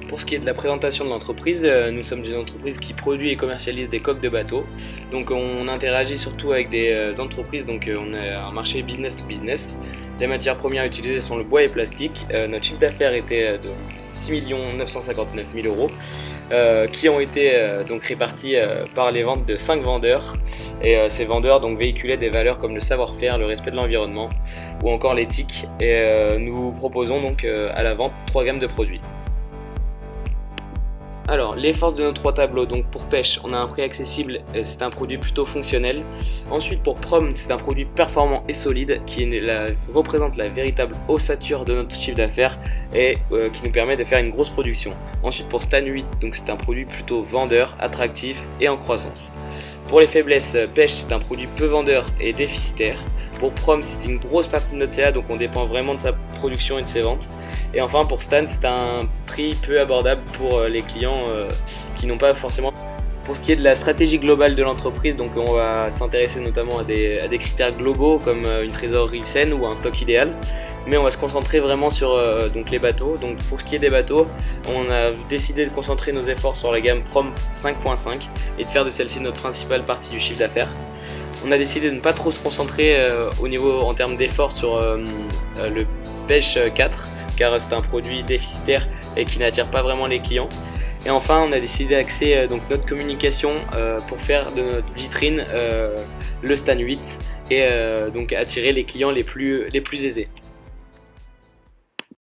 Pour ce qui est de la présentation de l'entreprise, nous sommes une entreprise qui produit et commercialise des coques de bateaux. Donc on interagit surtout avec des entreprises, donc on a un marché business to business. Les matières premières utilisées sont le bois et le plastique. Notre chiffre d'affaires était de 6 959 000 euros, qui ont été donc répartis par les ventes de 5 vendeurs. Et ces vendeurs donc véhiculaient des valeurs comme le savoir-faire, le respect de l'environnement ou encore l'éthique. Et nous proposons donc à la vente 3 gammes de produits. Alors, les forces de nos 3 tableaux, donc pour pêche, on a un prix accessible, c'est un produit plutôt fonctionnel. Ensuite pour prom, c'est un produit performant et solide qui représente la véritable ossature de notre chiffre d'affaires et qui nous permet de faire une grosse production. Ensuite pour Stan 8, donc c'est un produit plutôt vendeur, attractif et en croissance. Pour les faiblesses, pêche, c'est un produit peu vendeur et déficitaire. Pour prom, c'est une grosse partie de notre CA, donc on dépend vraiment de sa production et de ses ventes. Et enfin pour Stan, c'est un prix peu abordable pour les clients qui n'ont pas forcément. Pour ce qui est de la stratégie globale de l'entreprise, donc on va s'intéresser notamment à des critères globaux comme une trésorerie saine ou un stock idéal. Mais on va se concentrer vraiment sur donc les bateaux. Donc pour ce qui est des bateaux, on a décidé de concentrer nos efforts sur la gamme Prom 5.5 et de faire de celle-ci notre principale partie du chiffre d'affaires. On a décidé de ne pas trop se concentrer en termes d'efforts sur le pêche 4 car c'est un produit déficitaire et qui n'attire pas vraiment les clients. Et enfin on a décidé d'axer donc notre communication pour faire de notre vitrine le Stan 8 et donc attirer les clients les plus aisés.